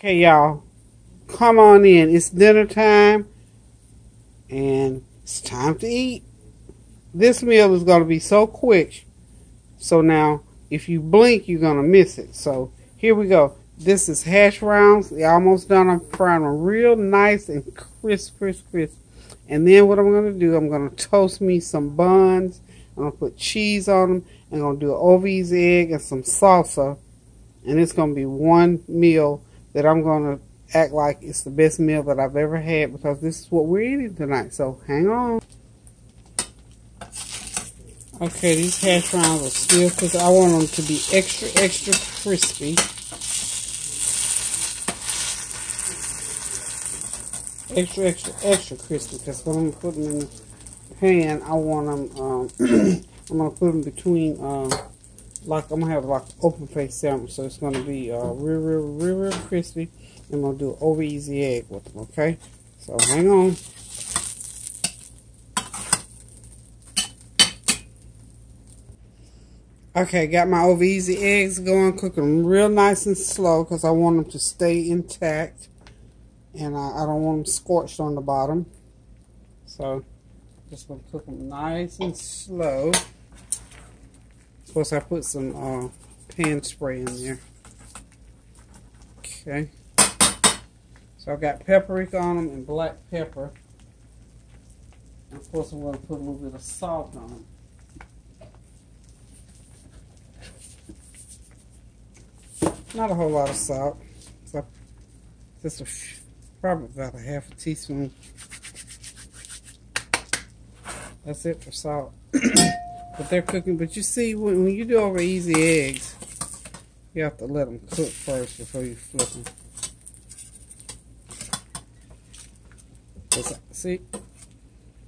Okay, y'all, come on in. It's dinner time, and it's time to eat. This meal is going to be so quick. So now, if you blink, you're going to miss it. So here we go. This is hash browns. They're almost done. I'm frying them real nice and crisp. And then what I'm going to do, I'm going to toast me some buns. I'm going to put cheese on them. I'm going to do an over easy egg and some salsa. And it's going to be one meal that I'm going to act like it's the best meal that I've ever had, because this is what we're eating tonight. So hang on. Okay, these hash browns are still cooking. I want them to be extra crispy. Extra crispy, because when I'm putting them in the pan, I want them, I'm going to put them between, like I'm going to have like open face sandwich, so it's going to be real crispy. I'm going to do an over easy egg with them, okay? So hang on. Okay, got my over easy eggs going, cooking them real nice and slow because I want them to stay intact. And I don't want them scorched on the bottom. So just going to cook them nice and slow. Of course, I put some pan spray in there. Okay. So I got paprika on them and black pepper. And of course, I'm going to put a little bit of salt on them. Not a whole lot of salt. So just probably about a half a teaspoon. That's it for salt. But they're cooking. But you see, when you do over easy eggs, you have to let them cook first before you flip them. See,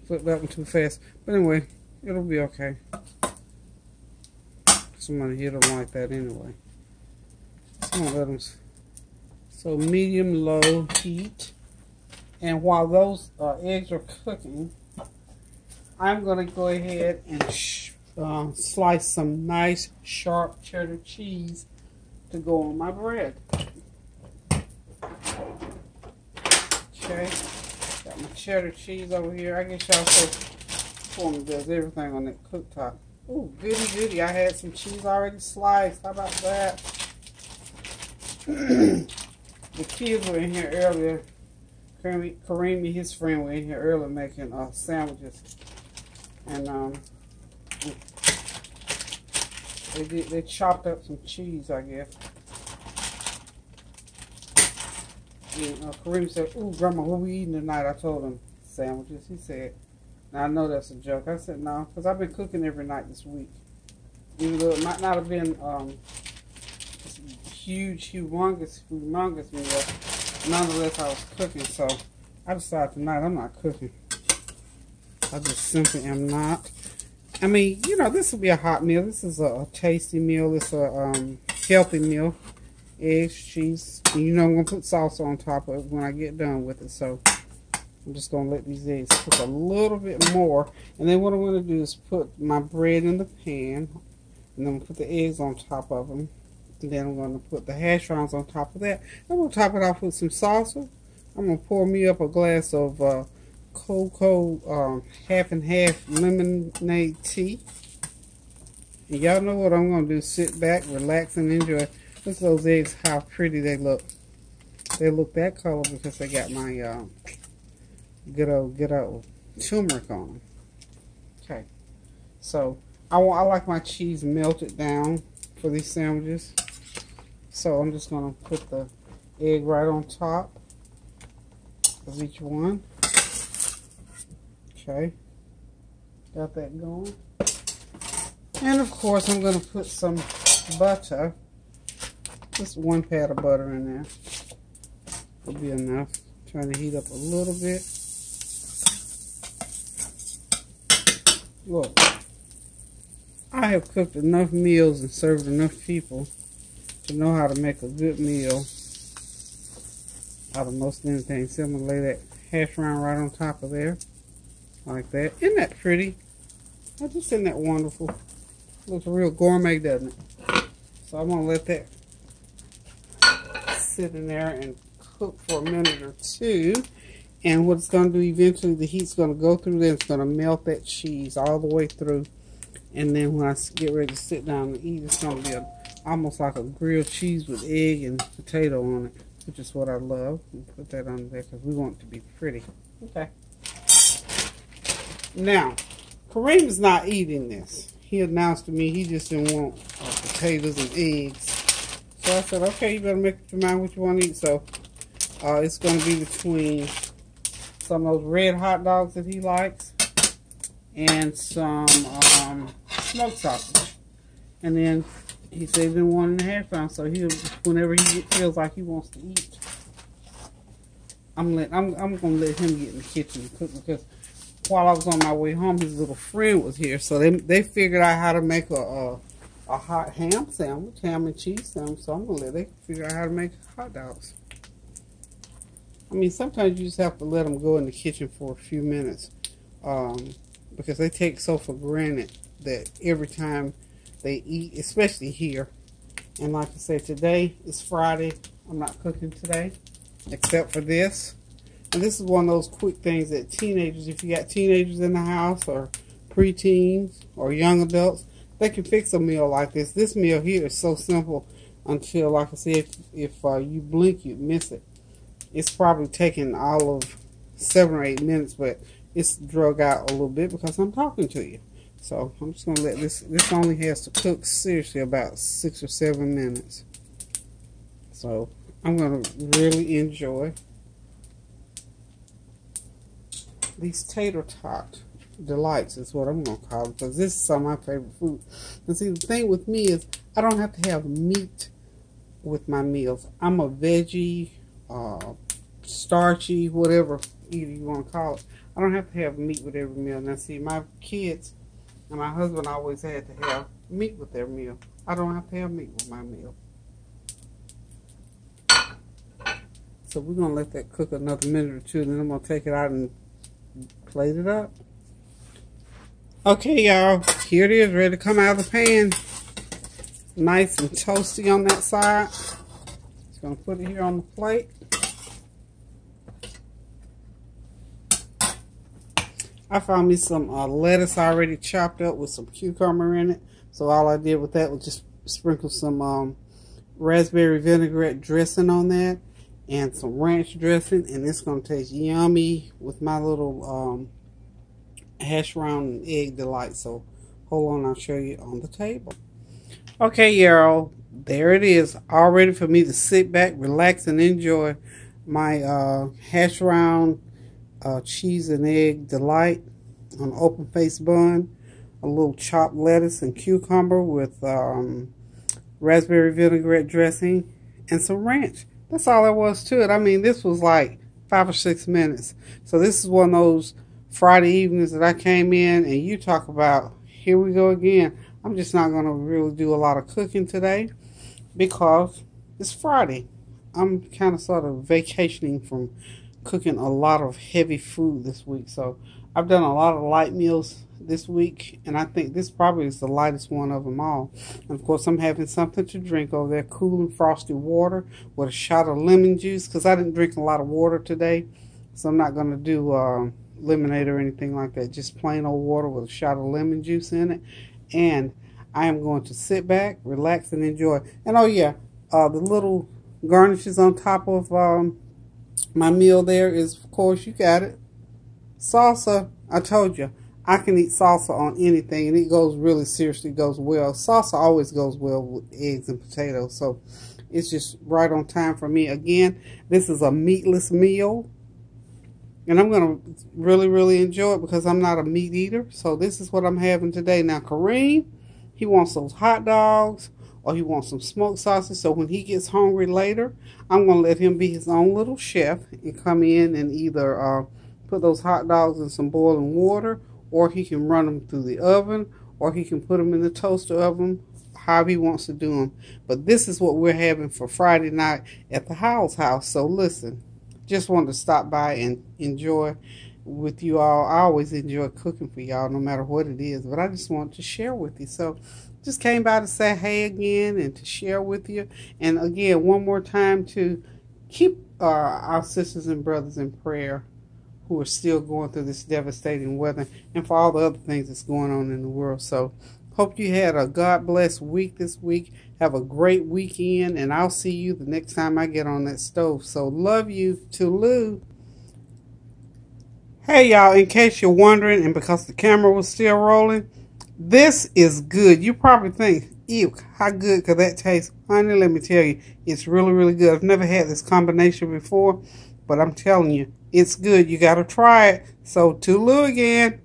flip that one too fast. But anyway, it'll be okay. Somebody hit them like that anyway. So I'm gonna let them. So medium low heat. And while those eggs are cooking, I'm going to go ahead and slice some nice sharp cheddar cheese to go on my bread. Okay, got my cheddar cheese over here. I guess y'all say Foreman does everything on that cooktop. Oh, goody. I had some cheese already sliced. How about that? The kids were in here earlier. Kareem and his friend were in here earlier making sandwiches. And they chopped up some cheese, I guess. And Kareem said, "Ooh, Grandma, what we eating tonight?" I told him sandwiches. He said, "Now I know that's a joke." I said, "No, because I've been cooking every night this week. Even though it might not have been humongous meal, nonetheless I was cooking. So I decided tonight I'm not cooking. I just simply am not. I mean, you know, this will be a hot meal. This is a tasty meal. It's a healthy meal. Eggs, cheese. And you know I'm going to put salsa on top of it when I get done with it. So I'm just going to let these eggs cook a little bit more. And then what I'm going to do is put my bread in the pan. And then I'm going to put the eggs on top of them. And then I'm going to put the hash browns on top of that. I'm going to top it off with some salsa. I'm going to pour me up a glass of cold half and half lemonade tea. And y'all know what I'm going to do. Sit back, relax, and enjoy. Look at those eggs, how pretty they look. They look that color because they got my good old turmeric on them. Okay. So I like my cheese melted down for these sandwiches. So I'm just going to put the egg right on top of each one. Okay. Got that going. And of course I'm going to put some butter. Just one pat of butter in there. Will be enough. Trying to heat up a little bit. Look. I have cooked enough meals and served enough people to know how to make a good meal out of most anything. So I'm going to lay that hash brown right on top of there. Like that. Isn't that pretty? Isn't that wonderful? Looks real gourmet, doesn't it? So I'm going to let that sit in there and cook for a minute or two. And what it's going to do eventually, the heat's going to go through there. It's going to melt that cheese all the way through. And then when I get ready to sit down and eat, it's going to be almost like a grilled cheese with egg and potato on it, which is what I love. We'll put that on there because we want it to be pretty. Okay. Now, Kareem is not eating this. He announced to me he just didn't want potatoes and eggs. So I said, okay, you better make up your mind what you want to eat. So it's going to be between some of those red hot dogs that he likes and some smoked sausage. And then he said he didn't want any hash brown, so whenever he feels like he wants to eat, I'm going to let him get in the kitchen and cook, because while I was on my way home, his little friend was here, so they figured out how to make a hot ham sandwich, ham and cheese sandwich. So I'm gonna let them figure out how to make hot dogs. I mean, sometimes you just have to let them go in the kitchen for a few minutes, because they take so for granted that every time they eat, especially here. And like I said, today is Friday. I'm not cooking today, except for this. And this is one of those quick things that teenagers, if you got teenagers in the house or preteens or young adults, they can fix a meal like this. This meal here is so simple until, like I said, if you blink, you miss it. It's probably taken all of 7 or 8 minutes, but it's drug out a little bit because I'm talking to you. So I'm just going to let this only has to cook seriously about 6 or 7 minutes. So I'm going to really enjoy these tater tot delights is what I'm going to call it, because this is some of my favorite food. And see, the thing with me is I don't have to have meat with my meals. I'm a veggie, starchy, whatever either you want to call it. I don't have to have meat with every meal. Now see, my kids and my husband always had to have meat with their meal. I don't have to have meat with my meal. So we're going to let that cook another minute or two, and then I'm going to take it out and plate it up. Okay, y'all, here it is, ready to come out of the pan. Nice and toasty on that side. Just gonna put it here on the plate. I found me some lettuce already chopped up with some cucumber in it. So all I did with that was just sprinkle some raspberry vinaigrette dressing on that and some ranch dressing, and it's gonna taste yummy with my little hash brown and egg delight. So hold on, I'll show you on the table. Okay, y'all, there it is, all ready for me to sit back, relax, and enjoy my hash brown cheese and egg delight on open face bun, a little chopped lettuce and cucumber with raspberry vinaigrette dressing and some ranch. That's all there was to it. I mean, this was like 5 or 6 minutes. So this is one of those Friday evenings that I came in, and you talk about, here we go again. I'm just not going to really do a lot of cooking today because it's Friday. I'm kind of sort of vacationing from cooking a lot of heavy food this week. So I've done a lot of light meals this week, and I think this probably is the lightest one of them all. And of course, I'm having something to drink over there, cool and frosty water with a shot of lemon juice, because I didn't drink a lot of water today. So I'm not going to do lemonade or anything like that, just plain old water with a shot of lemon juice in it. And I am going to sit back, relax, and enjoy. And oh yeah, the little garnishes on top of my meal there is, of course, you got it, salsa. I told you, I can eat salsa on anything, and it goes really seriously goes well. Salsa always goes well with eggs and potatoes, so it's just right on time for me. Again, this is a meatless meal, and I'm going to really, really enjoy it because I'm not a meat eater. So this is what I'm having today. Now, Kareem, he wants those hot dogs or he wants some smoked sausage. So when he gets hungry later, I'm going to let him be his own little chef and come in and either put those hot dogs in some boiling water, or he can run them through the oven, or he can put them in the toaster oven, however he wants to do them. But this is what we're having for Friday night at the Howell's house. So listen, just wanted to stop by and enjoy with you all. I always enjoy cooking for y'all, no matter what it is. But I just want to share with you. So just came by to say hey again and to share with you. And again, one more time to keep our sisters and brothers in prayer who are still going through this devastating weather and for all the other things that's going on in the world. So hope you had a God-blessed week this week. Have a great weekend, and I'll see you the next time I get on that stove. So love you. Toodaloo. Hey, y'all, in case you're wondering, and because the camera was still rolling, this is good. You probably think, ew, how good could that taste? Honey, let me tell you, it's really, really good. I've never had this combination before, but I'm telling you, it's good. You got to try it. So, toodaloo again.